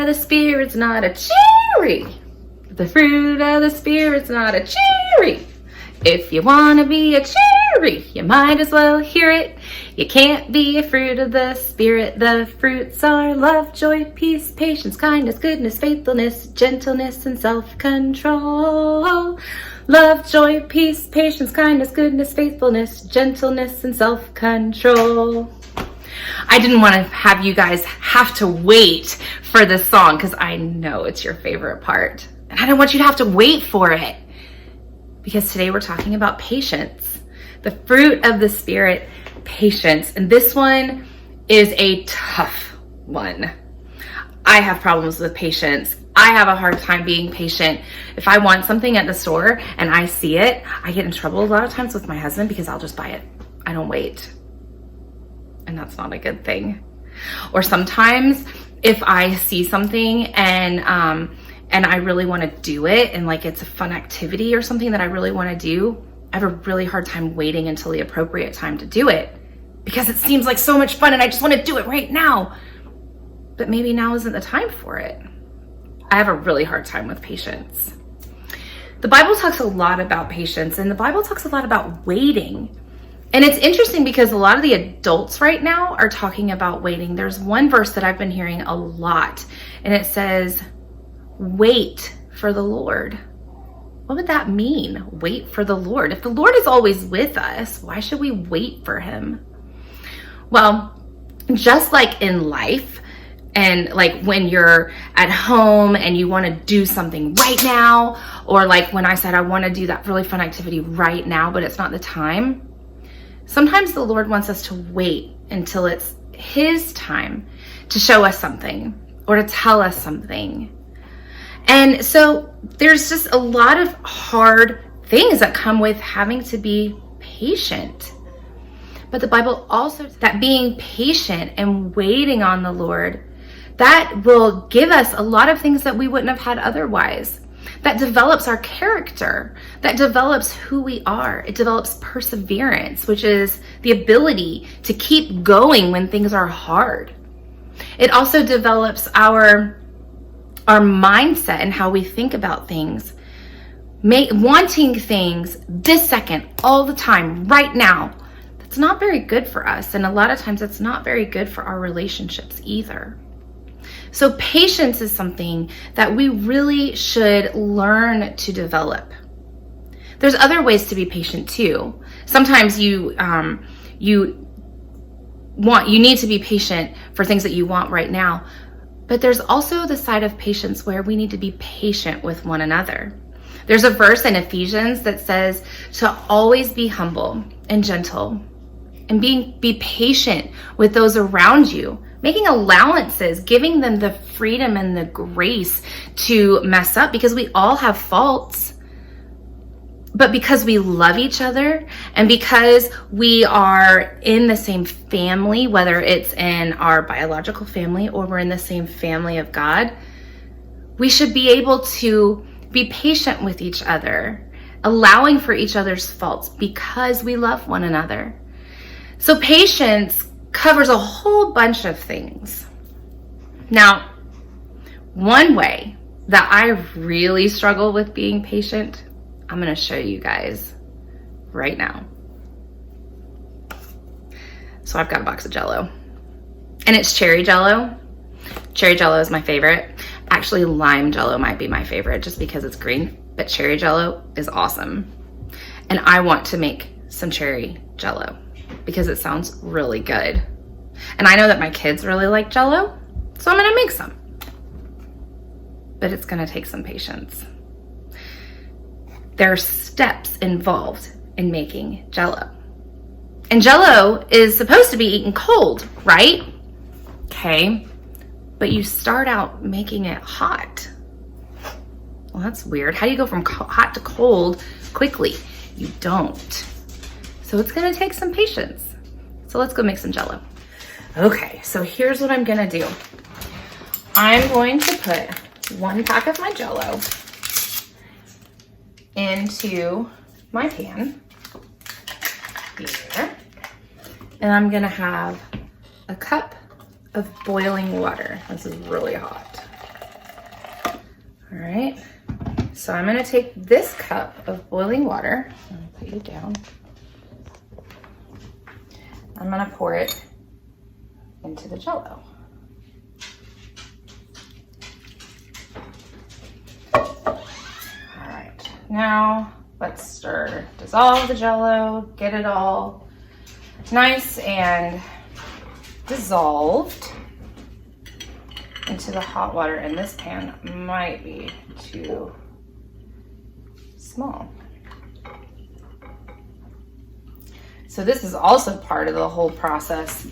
of the Spirit's not a cherry. The fruit of the Spirit's not a cherry. If you want to be a cherry, you might as well hear it. You can't be a fruit of the Spirit. The fruits are love, joy, peace, patience, kindness, goodness, faithfulness, gentleness, and self-control. Love, joy, peace, patience, kindness, goodness, faithfulness, gentleness, and self-control. I didn't want to have you guys have to wait for this song because I know it's your favorite part. And I don't want you to have to wait for it. Because today we're talking about patience, the fruit of the Spirit, patience. And this one is a tough one. I have problems with patience. I have a hard time being patient. If I want something at the store and I see it, I get in trouble a lot of times with my husband because I'll just buy it. I don't wait. And that's not a good thing. Or sometimes if I see something and I really want to do it and like it's a fun activity or something that I really want to do, I have a really hard time waiting until the appropriate time to do it because it seems like so much fun and I just want to do it right now. But maybe now isn't the time for it. I have a really hard time with patience. The Bible talks a lot about patience and the Bible talks a lot about waiting. And it's interesting because a lot of the adults right now are talking about waiting. There's one verse that I've been hearing a lot and it says, wait for the Lord. What would that mean? Wait for the Lord. If the Lord is always with us, why should we wait for him? Well, just like in life, and like when you're at home and you want to do something right now, or like when I said I want to do that really fun activity right now, but it's not the time. Sometimes the Lord wants us to wait until it's his time to show us something or to tell us something. And so there's just a lot of hard things that come with having to be patient. But the Bible also, that being patient and waiting on the Lord, that will give us a lot of things that we wouldn't have had otherwise. That develops our character, that develops who we are. It develops perseverance, which is the ability to keep going when things are hard. It also develops our mindset and how we think about things, wanting things this second, all the time, right now. That's not very good for us. And a lot of times it's not very good for our relationships either. So patience is something that we really should learn to develop. There's other ways to be patient too. Sometimes you need to be patient for things that you want right now. But there's also the side of patience where we need to be patient with one another. There's a verse in Ephesians that says to always be humble and gentle and be patient with those around you, making allowances, giving them the freedom and the grace to mess up because we all have faults. But because we love each other and because we are in the same family, whether it's in our biological family or we're in the same family of God, we should be able to be patient with each other, allowing for each other's faults because we love one another. So patience covers a whole bunch of things. Now, one way that I really struggle with being patient, I'm going to show you guys right now. So I've got a box of Jell-O and it's cherry Jell-O. Cherry Jell-O is my favorite. Actually, lime Jell-O might be my favorite just because it's green, but cherry Jell-O is awesome. And I want to make some cherry Jell-O because it sounds really good. And I know that my kids really like Jell-O, so I'm going to make some. But it's going to take some patience. There are steps involved in making Jell-O. And Jell-O is supposed to be eaten cold, right? Okay, but you start out making it hot. Well, that's weird. How do you go from hot to cold quickly? You don't. So it's gonna take some patience. So let's go make some Jell-O. Okay, so here's what I'm gonna do. I'm going to put 1 pack of my Jell-O into my pan here. And I'm gonna have a cup of boiling water. This is really hot. All right, so I'm gonna take this cup of boiling water, I'm gonna put you down. I'm gonna pour it into the Jell-O. All right, now let's stir, dissolve the Jell-O, get it all nice and dissolved into the hot water. And this pan might be too small. So this is also part of the whole process.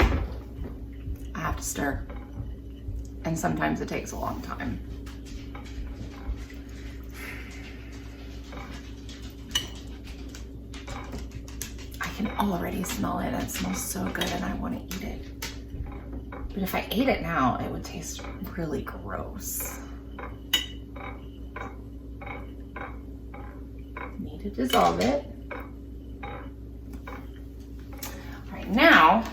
I have to stir, and sometimes it takes a long time. I can already smell it. It smells so good and I want to eat it. But if I ate it now, it would taste really gross. Need to dissolve it. All right, now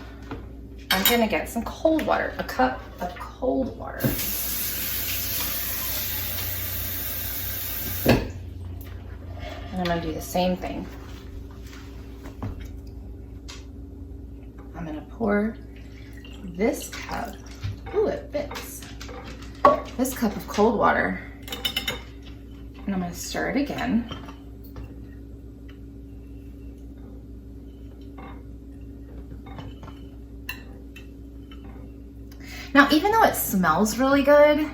I'm gonna get some cold water, a cup of cold water. And I'm gonna do the same thing. I'm gonna pour this cup, ooh, it fits, this cup of cold water, and I'm gonna stir it again. Now, even though it smells really good,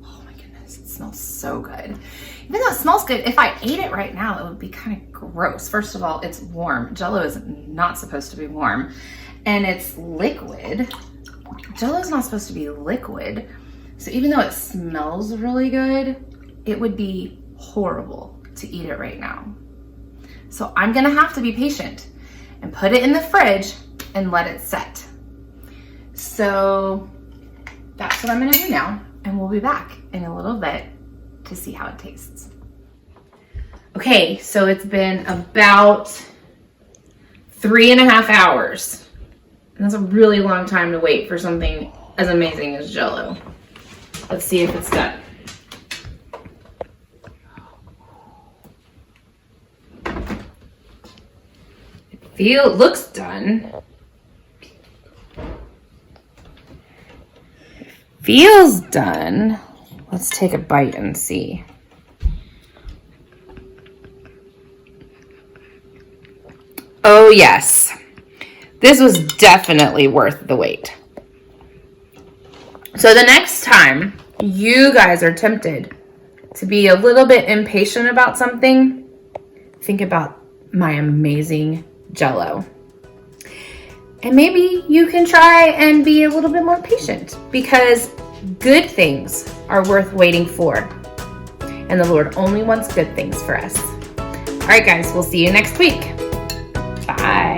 oh my goodness, it smells so good. Even though it smells good, if I ate it right now, it would be kind of gross. First of all, it's warm. Jell-O is not supposed to be warm. And it's liquid. Jell-O is not supposed to be liquid. So even though it smells really good, it would be horrible to eat it right now. So I'm gonna have to be patient and put it in the fridge and let it set. So that's what I'm gonna do now. And we'll be back in a little bit to see how it tastes. Okay, so it's been about 3.5 hours. And that's a really long time to wait for something as amazing as Jell-O. Let's see if it's done. Looks done. Feels done. Let's take a bite and see. Oh yes, this was definitely worth the wait. So the next time you guys are tempted to be a little bit impatient about something, think about my amazing Jell-O. And maybe you can try and be a little bit more patient, because good things are worth waiting for. And the Lord only wants good things for us. All right, guys, we'll see you next week. Bye.